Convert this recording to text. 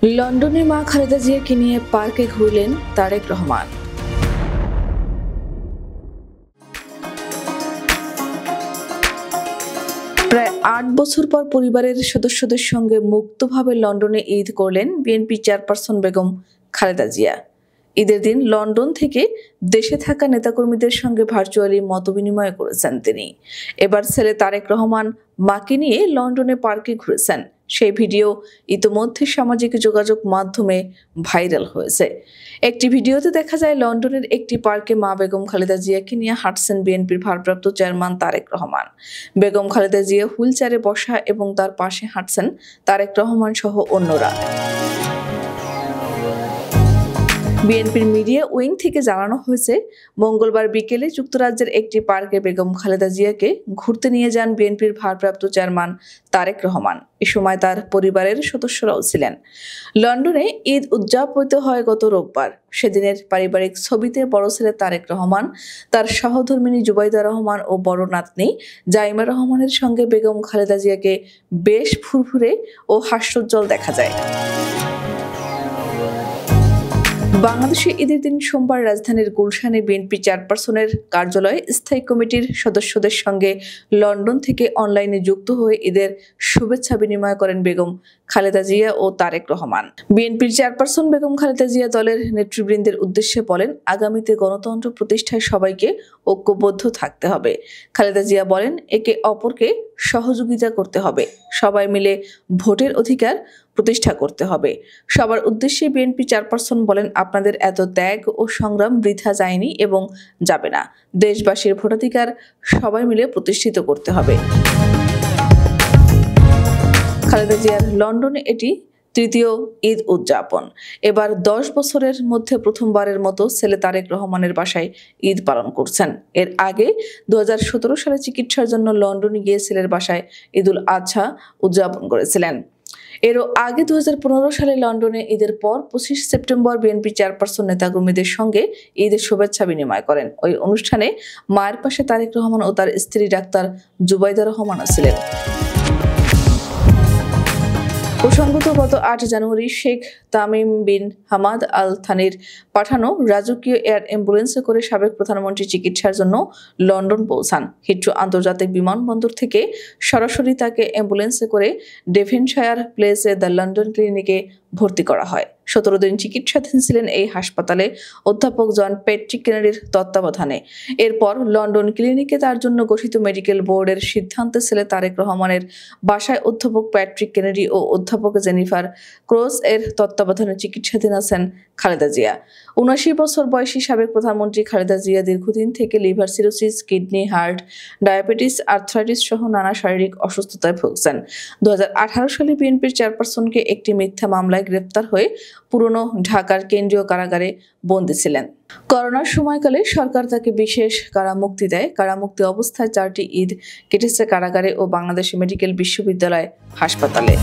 লন্ডনে মা খালেদা জিয়াকে নিয়ে পার্কে ঘুরলেন তারেক রহমান। প্রায় ৮ বছর পর পরিবারের সদস্যদের সঙ্গে মুক্তভাবে লন্ডনে ঈদ করলেন বিএনপি চেয়ারপারসন বেগম খালেদা জিয়া। ঈদের দিন লন্ডন থেকে দেশে থাকা নেতাকর্মীদের সঙ্গে ভার্চুয়ালি মতবিনিময় করেছেন তিনি। এবার ছেলে তারেক রহমান মাকে নিয়ে লন্ডনে পার্কে ঘুরেছেন। সেই ভিডিও ইতোমধ্যে সামাজিক যোগাযোগ মাধ্যমে ভাইরাল হয়েছে। একটি ভিডিওতে দেখা যায় লন্ডনের একটি পার্কে মা বেগম খালেদা জিয়াকে নিয়ে হাঁটছেন বিএনপির ভারপ্রাপ্ত চেয়ারম্যান তারেক রহমান। বেগম খালেদা জিয়া হুইল চেয়ারে বসা এবং তার পাশে হাঁটছেন তারেক রহমান সহ অন্যরা। বিএনপির মিডিয়া উইং থেকে জানানো হয়েছে, মঙ্গলবার বিকেলে যুক্তরাজ্যের একটি পার্কে বেগম খালেদা জিয়াকে ঘুরতে নিয়ে যান বিএনপির ভারপ্রাপ্ত চেয়ারম্যান তারেক রহমান। এ সময় তার পরিবারের সদস্যরাও ছিলেন। লন্ডনে ঈদ উদযাপিত হয় গত রোববার। সেদিনের পারিবারিক ছবিতে বড় ছেলে তারেক রহমান, তার সহধর্মিণী জুবাইদা রহমান ও বড় নাতনি জাইমা রহমানের সঙ্গে বেগম খালেদা জিয়াকে বেশ ফুরফুরে ও হাস্যোজ্জ্বল দেখা যায়। বাংলাদেশে ঈদের দিন সোমবার রাজধানীর গুলশানে বিএনপি চেয়ারপারসনের কার্যালয়ে স্থায়ী কমিটির সদস্যদের সঙ্গে লন্ডন থেকে অনলাইনে যুক্ত হয়ে ঈদের শুভেচ্ছা বিনিময় করেন বেগম খালেদা জিয়া ও তারেক রহমান। বিএনপির চেয়ারপারসন বেগম খালেদা জিয়া দলের নেতৃবৃন্দের উদ্দেশ্যে বলেন, আগামীতে গণতন্ত্র প্রতিষ্ঠায় সবাইকে ঐক্যবদ্ধ থাকতে হবে। খালেদা জিয়া বলেন, একে অপরকে সহযোগিতা করতে হবে, সবাই মিলে ভোটের অধিকার প্রতিষ্ঠা করতে হবে। সবার উদ্দেশ্যে বিএনপি চেয়ারপারসন বলেন, আপনাদের এত ত্যাগ ও সংগ্রাম বৃথা যায়নি এবং যাবে না। দেশবাসীর ভোটাধিকার সবাই মিলে প্রতিষ্ঠিত করতে হবে। খালেদা জিয়ার লন্ডনে এটি তৃতীয় ঈদ উদযাপন। এবার 10 বছরের মধ্যে প্রথমবারের মতো ছেলে তারেক রহমানের বাসায় ঈদ পালন করছেন। এর আগে 2017 সালে চিকিৎসার জন্য লন্ডনে গিয়ে ছেলের বাসায় ঈদুল আজহা উদযাপন করেছিলেন। এরও আগে 2015 সালে লন্ডনে ঈদের পর 25 সেপ্টেম্বর বিএনপি চেয়ারপারসন নেতাকর্মীদের সঙ্গে ঈদের শুভেচ্ছা বিনিময় করেন। ওই অনুষ্ঠানে মায়ের পাশে তারেক রহমান ও তার স্ত্রী ডাক্তার জুবাইদা রহমানও ছিলেন। প্রসঙ্গত, গত 8 জানুয়ারি Sheikh Tamim bin Hamad Al থানির পাঠানো রাজকীয় এয়ার অ্যাম্বুলেন্সে করে সাবেক প্রধানমন্ত্রী চিকিৎসার জন্য লন্ডন পৌঁছান। হিথ্রো আন্তর্জাতিক বিমানবন্দর থেকে সরাসরি তাকে অ্যাম্বুলেন্সে করে ডেভেনশায়ার প্লেসে দ্য লন্ডন ক্লিনিকে ভর্তি করা হয়। 17 দিন চিকিৎসাধীন ছিলেন এই হাসপাতালে অধ্যাপক জন প্যাট্রিক কেনেডির তত্ত্বাবধানে। এরপর লন্ডন ক্লিনিকে তার জন্য গঠিত মেডিকেল বোর্ডের সিদ্ধান্তে ছেলে তারেক রহমানের বাসায় অধ্যাপক প্যাট্রিক কেনেডি ও অধ্যাপক জেনিফার ক্রস এর তত্ত্বাবধানে চিকিৎসাধীন আছেন খালেদা জিয়া। 79 বছর বয়সী সাবেক প্রধানমন্ত্রী খালেদা জিয়া দীর্ঘদিন থেকে liver cirrhosis, kidney, heart, diabetes, arthritis সহ নানা শারীরিক অসুস্থতায় ভুগছেন। 2018 সালে বিএনপির চেয়ারপারসনকে একটি মিথ্যা মামলায় গ্রেফতার হয়ে পুরনো ঢাকার কেন্দ্রীয় কারাগারে বন্দী ছিলেন। করোনার সময়কালে সরকার তাকে বিশেষ কারামুক্তি দেয়। কারামুক্তি অবস্থায় 4টি ঈদ কেটেছে কারাগারে ও বাংলাদেশ মেডিকেল বিশ্ববিদ্যালয় হাসপাতালে।